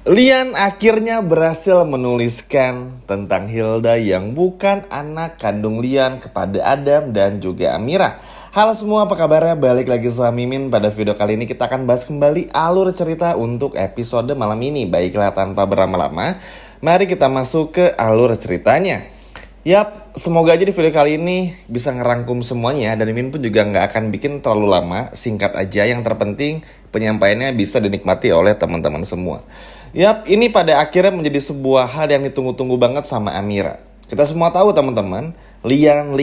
Lian akhirnya berhasil menuliskan tentang Hilda yang bukan anak kandung Lian kepada Adam dan juga Amira. Halo semua, apa kabarnya? Balik lagi sama Mimin. Pada video kali ini kita akan bahas kembali alur cerita untuk episode malam ini. Baiklah, tanpa berlama-lama, mari kita masuk ke alur ceritanya. Yap, semoga aja di video kali ini bisa ngerangkum semuanya. Dan Mimin pun juga gak akan bikin terlalu lama. Singkat aja, yang terpenting penyampaiannya bisa dinikmati oleh teman-teman semua. Yap, ini pada akhirnya menjadi sebuah hal yang ditunggu-tunggu banget sama Amira. Kita semua tahu teman-teman, Lian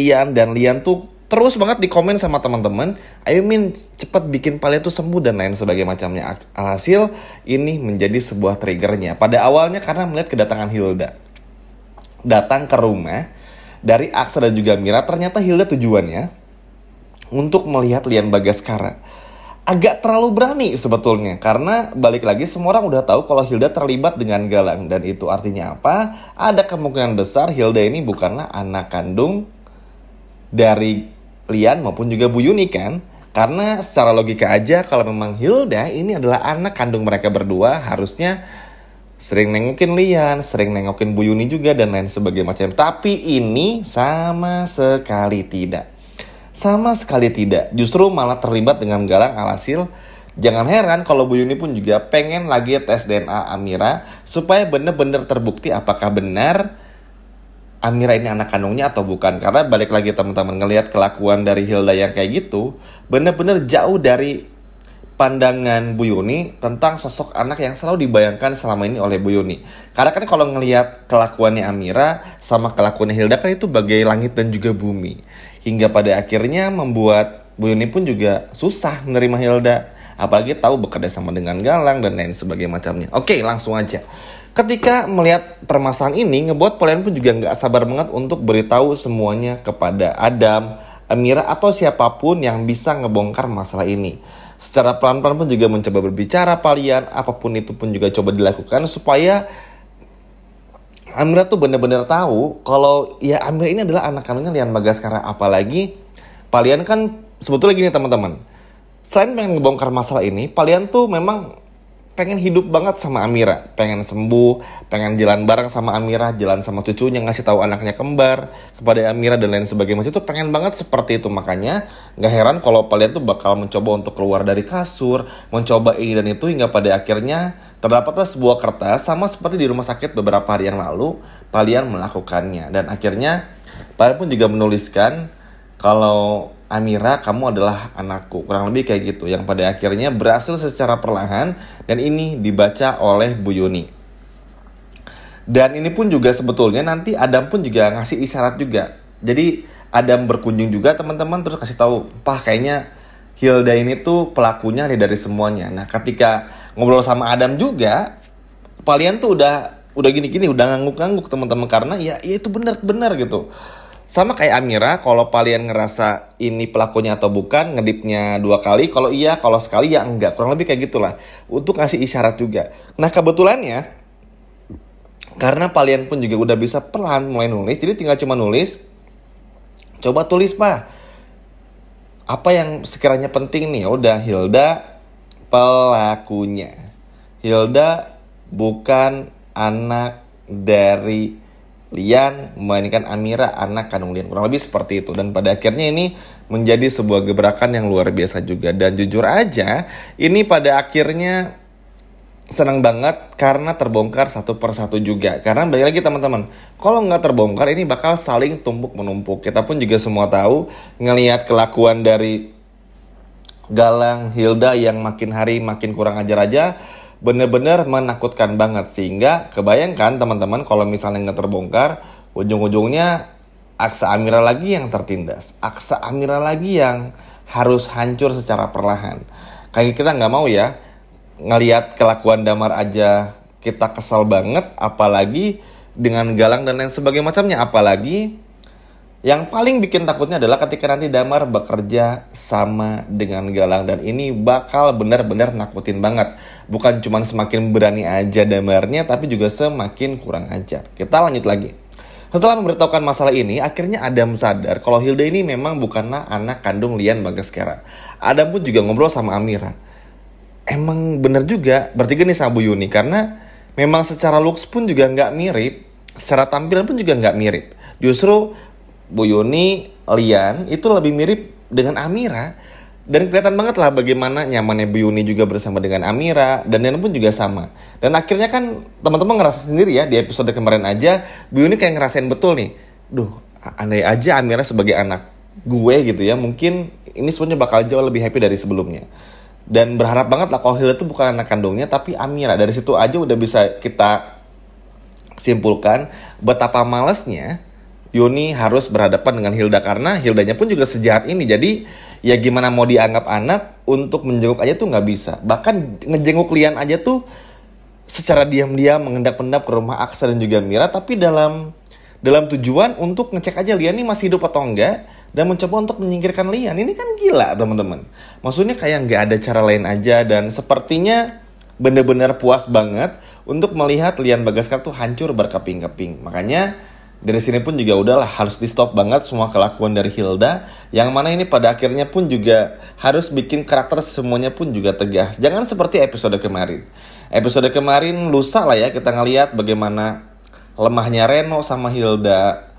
tuh terus banget di komen sama teman-teman, ayo Min, cepat bikin Palian tuh sembuh dan lain sebagainya macamnya. Alhasil, ini menjadi sebuah triggernya. Pada awalnya karena melihat kedatangan Hilda. Datang ke rumah dari Aksa dan juga Mira, ternyata Hilda tujuannya untuk melihat Lian Bagaskara. Agak terlalu berani sebetulnya, karena balik lagi semua orang udah tahu kalau Hilda terlibat dengan Galang. Dan itu artinya apa? Ada kemungkinan besar Hilda ini bukanlah anak kandung dari Lian maupun juga Bu Yuni kan. Karena secara logika aja kalau memang Hilda ini adalah anak kandung mereka berdua, harusnya sering nengokin Lian, sering nengokin Bu Yuni juga dan lain sebagainya macam. Tapi ini sama sekali tidak. Sama sekali tidak, justru malah terlibat dengan Galang. Alhasil, jangan heran kalau Bu Yuni pun juga pengen lagi tes DNA Amira supaya benar-benar terbukti apakah benar Amira ini anak kandungnya atau bukan. Karena balik lagi teman-teman, ngelihat kelakuan dari Hilda yang kayak gitu, benar-benar jauh dari pandangan Bu Yuni tentang sosok anak yang selalu dibayangkan selama ini oleh Bu Yuni. Karena kan kalau ngelihat kelakuannya Amira sama kelakuannya Hilda kan itu bagai langit dan juga bumi. Hingga pada akhirnya membuat Bu Yuni pun juga susah menerima Hilda. Apalagi tahu bekerja sama dengan Galang dan lain sebagainya macamnya. Oke, langsung aja. Ketika melihat permasalahan ini, ngebuat Palian pun juga gak sabar banget untuk beritahu semuanya kepada Adam, Amira, atau siapapun yang bisa ngebongkar masalah ini. Secara pelan-pelan pun juga mencoba berbicara Palian, apapun itu pun juga coba dilakukan supaya Amira tuh benar-benar tahu kalau ya Amira ini adalah anak kandungnya Lian Bagaskara. Apalagi Palian kan sebetulnya gini teman-teman, selain pengen ngebongkar masalah ini, Palian tuh memang pengen hidup banget sama Amira, pengen sembuh, pengen jalan bareng sama Amira, jalan sama cucunya, ngasih tahu anaknya kembar kepada Amira dan lain sebagainya. Itu pengen banget seperti itu. Makanya gak heran kalau Palian tuh bakal mencoba untuk keluar dari kasur, mencoba ini dan itu, hingga pada akhirnya terdapatlah sebuah kertas sama seperti di rumah sakit beberapa hari yang lalu. Palian melakukannya dan akhirnya Palian pun juga menuliskan kalau Amira, kamu adalah anakku. Kurang lebih kayak gitu. Yang pada akhirnya berhasil secara perlahan. Dan ini dibaca oleh Bu Yuni. Dan ini pun juga sebetulnya nanti Adam pun juga ngasih isyarat juga. Jadi Adam berkunjung juga teman-teman, terus kasih tahu, Pak, kayaknya Hilda ini tuh pelakunya dari semuanya. Nah ketika ngobrol sama Adam juga, Palian tuh udah gini-gini, udah ngangguk-ngangguk teman-teman. Karena ya itu benar gitu. Sama kayak Amira, kalau Palian ngerasa ini pelakunya atau bukan, ngedipnya 2 kali. Kalau iya, kalau sekali ya enggak. Kurang lebih kayak gitulah. Untuk ngasih isyarat juga. Nah kebetulannya, karena Palian pun juga udah bisa pelan mulai nulis. Jadi tinggal cuma nulis. Coba tulis, Pak. Apa yang sekiranya penting nih? Udah, Hilda pelakunya. Hilda bukan anak dari Lian, melainkan Amira anak kandung Lian. Kurang lebih seperti itu. Dan pada akhirnya ini menjadi sebuah gebrakan yang luar biasa juga. Dan jujur aja, ini pada akhirnya senang banget karena terbongkar satu persatu juga. Karena balik lagi teman-teman, kalau nggak terbongkar ini bakal saling tumpuk menumpuk. Kita pun juga semua tahu, ngelihat kelakuan dari Galang, Hilda yang makin hari makin kurang ajar aja, bener-bener menakutkan banget. Sehingga kebayangkan teman-teman kalau misalnya nggak terbongkar, ujung-ujungnya Aksa Amira lagi yang tertindas, Aksa Amira lagi yang harus hancur secara perlahan. Kayak kita nggak mau ya ngelihat kelakuan Damar aja kita kesal banget, apalagi dengan Galang dan lain sebagainya macamnya. Apalagi yang paling bikin takutnya adalah ketika nanti Damar bekerja sama dengan Galang. Dan ini bakal benar-benar nakutin banget. Bukan cuma semakin berani aja Damarnya, tapi juga semakin kurang ajar. Kita lanjut lagi. Setelah memberitahukan masalah ini, akhirnya Adam sadar kalau Hilda ini memang bukanlah anak kandung Lian Bagaskara. Adam pun juga ngobrol sama Amira. Emang bener juga, bertiga nih sama Bu Yuni. Karena memang secara looks pun juga nggak mirip, secara tampilan pun juga nggak mirip. Justru Bu Yuni, Lian itu lebih mirip dengan Amira. Dan kelihatan banget lah bagaimana nyamannya Bu Yuni juga bersama dengan Amira. Dan Lian pun juga sama. Dan akhirnya kan teman-teman ngerasa sendiri ya, di episode kemarin aja Bu Yuni kayak ngerasain betul nih, duh andai aja Amira sebagai anak gue gitu ya, mungkin ini semuanya bakal jauh lebih happy dari sebelumnya. Dan berharap banget lah kalau Hilda itu bukan anak kandungnya tapi Amira. Dari situ aja udah bisa kita simpulkan betapa malesnya Yuni harus berhadapan dengan Hilda, karena Hildanya pun juga sejahat ini. Jadi ya gimana mau dianggap anak, untuk menjenguk aja tuh nggak bisa. Bahkan ngejenguk Lian aja tuh secara diam-diam mengendap-endap ke rumah Aksa dan juga Mira, tapi dalam tujuan untuk ngecek aja Lian ini masih hidup atau enggak, dan mencoba untuk menyingkirkan Lian. Ini kan gila teman-teman. Maksudnya kayak nggak ada cara lain aja, dan sepertinya bener-bener puas banget untuk melihat Lian Bagaskara tuh hancur berkeping-keping. Makanya dari sini pun juga udahlah, harus di stop banget semua kelakuan dari Hilda, yang mana ini pada akhirnya pun juga harus bikin karakter semuanya pun juga tegas. Jangan seperti episode kemarin. Episode kemarin lusa lah ya, kita ngelihat bagaimana lemahnya Reno sama Hilda.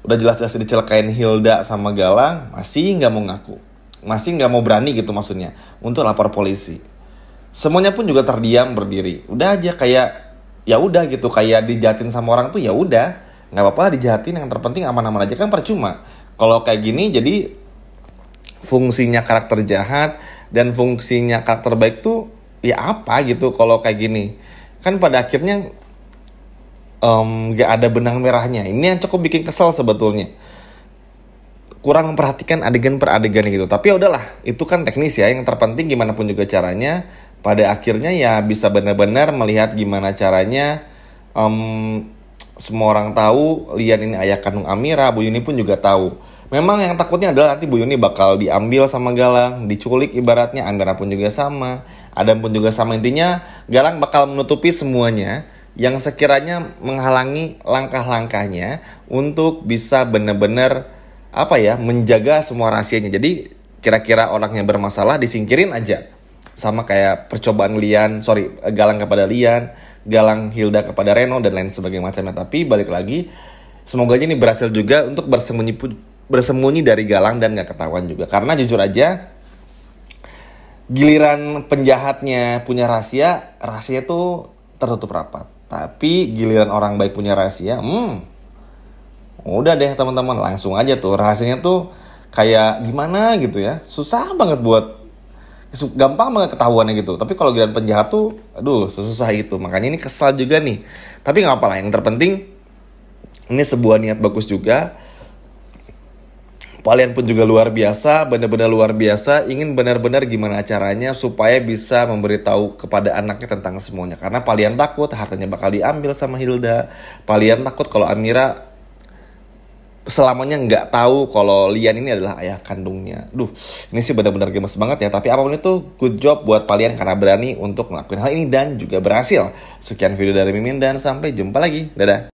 Udah jelas-jelas dicelakain Hilda sama Galang, masih nggak mau ngaku, masih nggak mau berani gitu maksudnya untuk lapor polisi. Semuanya pun juga terdiam berdiri. Udah aja kayak ya udah gitu, kayak dijahatin sama orang tuh ya udah, nggak apa-apa lah dijahatin, yang terpenting aman-aman aja, kan percuma. Kalau kayak gini jadi fungsinya karakter jahat dan fungsinya karakter baik tuh ya apa gitu kalau kayak gini. Kan pada akhirnya gak ada benang merahnya. Ini yang cukup bikin kesel sebetulnya. Kurang memperhatikan adegan per adegan gitu. Tapi ya udahlah, itu kan teknis ya. Yang terpenting gimana pun juga caranya, pada akhirnya ya bisa benar-benar melihat gimana caranya semua orang tahu Lian ini ayah kandung Amira. Bu Yuni pun juga tahu. Memang yang takutnya adalah nanti Bu Yuni bakal diambil sama Galang, diculik ibaratnya. Amira pun juga sama, Adam pun juga sama. Intinya Galang bakal menutupi semuanya yang sekiranya menghalangi langkah-langkahnya untuk bisa benar-benar menjaga semua rahasianya. Jadi kira-kira orang yang bermasalah disingkirin aja. Sama kayak percobaan Galang kepada Lian, Galang Hilda kepada Reno dan lain sebagainya macamnya. Tapi balik lagi, semoga ini berhasil juga untuk bersembunyi dari Galang dan gak ketahuan juga. Karena jujur aja, giliran penjahatnya punya rahasia tuh tertutup rapat. Tapi giliran orang baik punya rahasia, udah deh teman-teman, langsung aja tuh rahasianya tuh kayak gimana gitu ya, susah banget gampang banget ketahuannya gitu. Tapi kalau giliran penjahat tuh, aduh susah gitu. Makanya ini kesal juga nih. Tapi nggak apa lah, yang terpenting ini sebuah niat bagus juga. Kalian pun juga luar biasa, benar-benar luar biasa, ingin benar-benar gimana caranya supaya bisa memberitahu kepada anaknya tentang semuanya. Karena kalian takut hartanya bakal diambil sama Hilda. Kalian takut kalau Amira selamanya nggak tahu kalau Lian ini adalah ayah kandungnya. Duh, ini sih benar-benar gemes banget ya. Tapi apapun itu, good job buat kalian karena berani untuk ngelakuin hal ini dan juga berhasil. Sekian video dari Mimin dan sampai jumpa lagi. Dadah.